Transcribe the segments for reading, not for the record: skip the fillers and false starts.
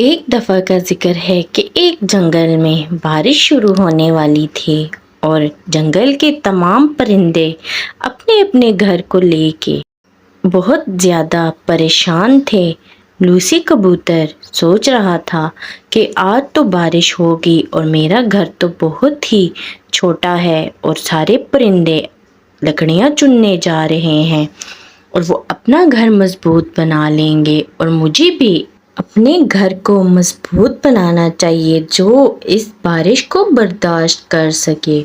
एक दफ़ा का ज़िक्र है कि एक जंगल में बारिश शुरू होने वाली थी और जंगल के तमाम परिंदे अपने अपने घर को लेके बहुत ज़्यादा परेशान थे। लूसी कबूतर सोच रहा था कि आज तो बारिश होगी और मेरा घर तो बहुत ही छोटा है और सारे परिंदे लकड़ियाँ चुनने जा रहे हैं और वो अपना घर मजबूत बना लेंगे और मुझे भी अपने घर को मजबूत बनाना चाहिए जो इस बारिश को बर्दाश्त कर सके।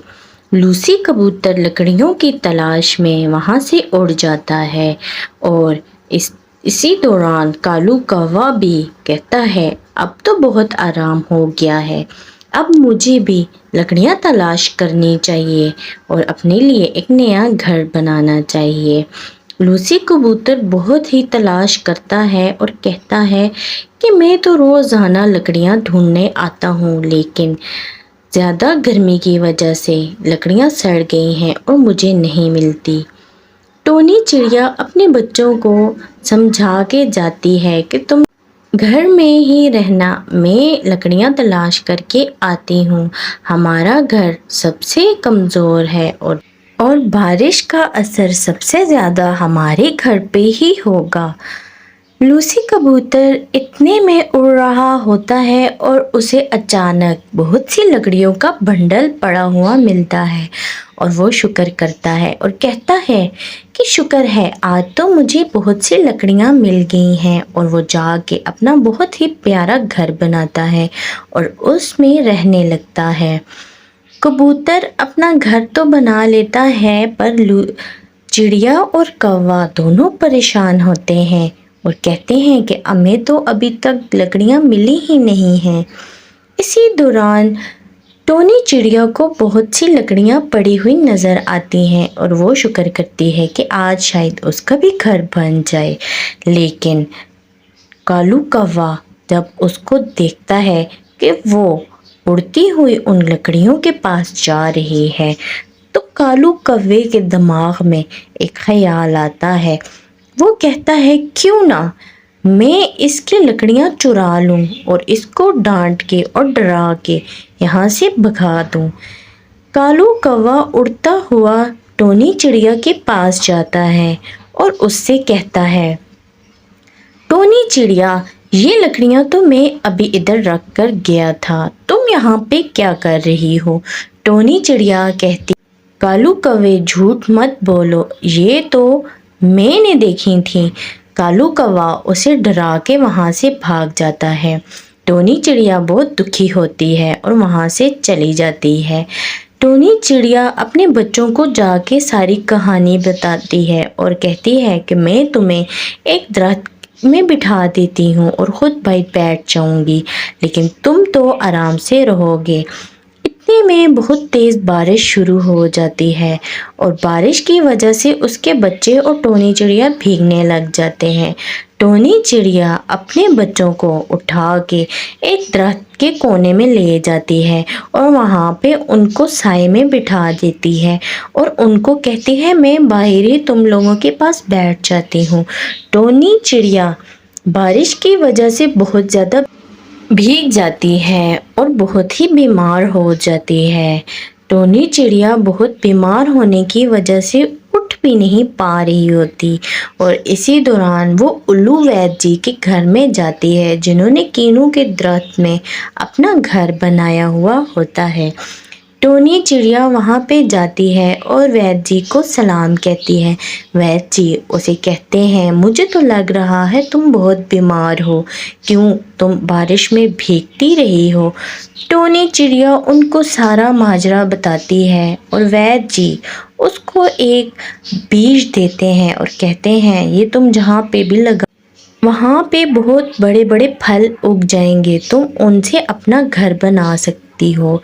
लूसी कबूतर लकड़ियों की तलाश में वहाँ से उड़ जाता है और इसी दौरान कालू कौवा भी कहता है, अब तो बहुत आराम हो गया है, अब मुझे भी लकड़ियाँ तलाश करनी चाहिए और अपने लिए एक नया घर बनाना चाहिए। लूसी कबूतर बहुत ही तलाश करता है और कहता है कि मैं तो रोज़ाना लकड़ियाँ ढूंढने आता हूँ, लेकिन ज़्यादा गर्मी की वजह से लकड़ियाँ सड़ गई हैं और मुझे नहीं मिलती। टोनी चिड़िया अपने बच्चों को समझा के जाती है कि तुम घर में ही रहना, मैं लकड़ियाँ तलाश करके आती हूँ। हमारा घर सबसे कमज़ोर है और बारिश का असर सबसे ज़्यादा हमारे घर पे ही होगा। लूसी कबूतर इतने में उड़ रहा होता है और उसे अचानक बहुत सी लकड़ियों का बंडल पड़ा हुआ मिलता है और वो शुक्र करता है और कहता है कि शुक्र है, आज तो मुझे बहुत सी लकड़ियाँ मिल गई हैं। और वो जाके अपना बहुत ही प्यारा घर बनाता है और उसमें रहने लगता है। कबूतर अपना घर तो बना लेता है पर चिड़िया और कौवा दोनों परेशान होते हैं और कहते हैं कि हमें तो अभी तक लकड़ियाँ मिली ही नहीं हैं। इसी दौरान टोनी चिड़िया को बहुत सी लकड़ियाँ पड़ी हुई नज़र आती हैं और वो शुक्र करती है कि आज शायद उसका भी घर बन जाए। लेकिन कालू कौवा जब उसको देखता है कि वो उड़ती हुई उन लकड़ियों के पास जा रही है तो कालू कौवे के दिमाग में एक ख्याल आता है। वो कहता है, क्यों ना मैं इसकी लकड़ियाँ चुरा लूँ और इसको डांट के और डरा के यहाँ से भगा दूँ। कालू कौवा उड़ता हुआ टोनी चिड़िया के पास जाता है और उससे कहता है, टोनी चिड़िया, ये लकड़ियाँ तो मैं अभी इधर रख कर गया था, तुम यहाँ पे क्या कर रही हो? टोनी चिड़िया कहती, कालू कौवे झूठ मत बोलो, ये तो मैंने देखी थी। कालू कौवा उसे डरा के वहाँ से भाग जाता है। टोनी चिड़िया बहुत दुखी होती है और वहाँ से चली जाती है। टोनी चिड़िया अपने बच्चों को जाके सारी कहानी बताती है और कहती है कि मैं तुम्हें एक दरख्त में बिठा देती हूँ और ख़ुद बैठ जाऊँगी, लेकिन तुम तो आराम से रहोगे। इतने में बहुत तेज़ बारिश शुरू हो जाती है और बारिश की वजह से उसके बच्चे और टोनी चिड़िया भीगने लग जाते हैं। टोनी चिड़िया अपने बच्चों को उठा के एक दरख्त के कोने में ले जाती है और वहाँ पे उनको साए में बिठा देती है और उनको कहती है, मैं बाहर ही तुम लोगों के पास बैठ जाती हूँ। टोनी चिड़िया बारिश की वजह से बहुत ज़्यादा भीग जाती है और बहुत ही बीमार हो जाती है। टोनी चिड़िया बहुत बीमार होने की वजह से उठ भी नहीं पा रही होती और इसी दौरान वो उल्लू वैद्य जी के घर में जाती है, जिन्होंने कीनू के दरख्त में अपना घर बनाया हुआ होता है। टोनी चिड़िया वहाँ पे जाती है और वैद्य जी को सलाम कहती है। वैद्य जी उसे कहते हैं, मुझे तो लग रहा है तुम बहुत बीमार हो, क्यों तुम बारिश में भीगती रही हो? टोनी चिड़िया उनको सारा माजरा बताती है और वैद्य जी उसको एक बीज देते हैं और कहते हैं, ये तुम जहाँ पे भी लगा वहाँ पे बहुत बड़े बड़े फल उग जाएंगे, तुम उनसे अपना घर बना सकती हो।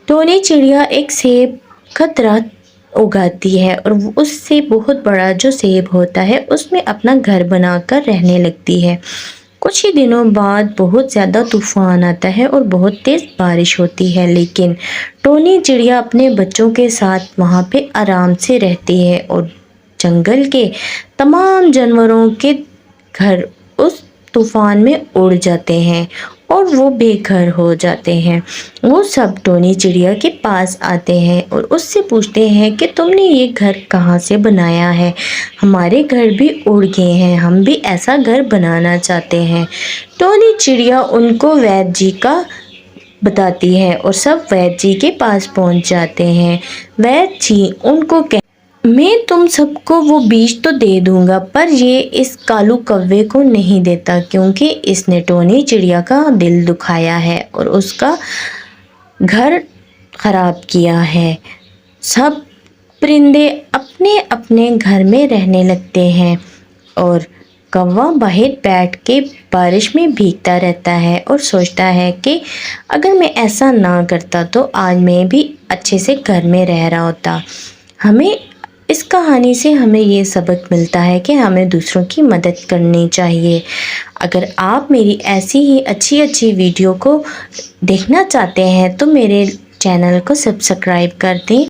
टोनी चिड़िया एक सेब का दरख्त उगाती है और उससे बहुत बड़ा जो सेब होता है उसमें अपना घर बनाकर रहने लगती है। कुछ ही दिनों बाद बहुत ज़्यादा तूफ़ान आता है और बहुत तेज़ बारिश होती है, लेकिन टोनी चिड़िया अपने बच्चों के साथ वहाँ पे आराम से रहती है और जंगल के तमाम जानवरों के घर उस तूफान में उड़ जाते हैं और वो बेघर हो जाते हैं। वो सब टोनी चिड़िया के पास आते हैं और उससे पूछते हैं कि तुमने ये घर कहाँ से बनाया है? हमारे घर भी उड़ गए हैं, हम भी ऐसा घर बनाना चाहते हैं। टोनी चिड़िया उनको वैद्य जी का बताती है और सब वैद्य जी के पास पहुंच जाते हैं। वैद्य जी उनको मैं तुम सबको वो बीज तो दे दूंगा, पर ये इस कालू कौवे को नहीं देता, क्योंकि इसने टोनी चिड़िया का दिल दुखाया है और उसका घर खराब किया है। सब परिंदे अपने अपने घर में रहने लगते हैं और कौवा बाहर बैठ के बारिश में भीगता रहता है और सोचता है कि अगर मैं ऐसा ना करता तो आज मैं भी अच्छे से घर में रह रहा होता। हमें इस कहानी से हमें ये सबक मिलता है कि हमें दूसरों की मदद करनी चाहिए। अगर आप मेरी ऐसी ही अच्छी अच्छी वीडियो को देखना चाहते हैं तो मेरे चैनल को सब्सक्राइब कर दें।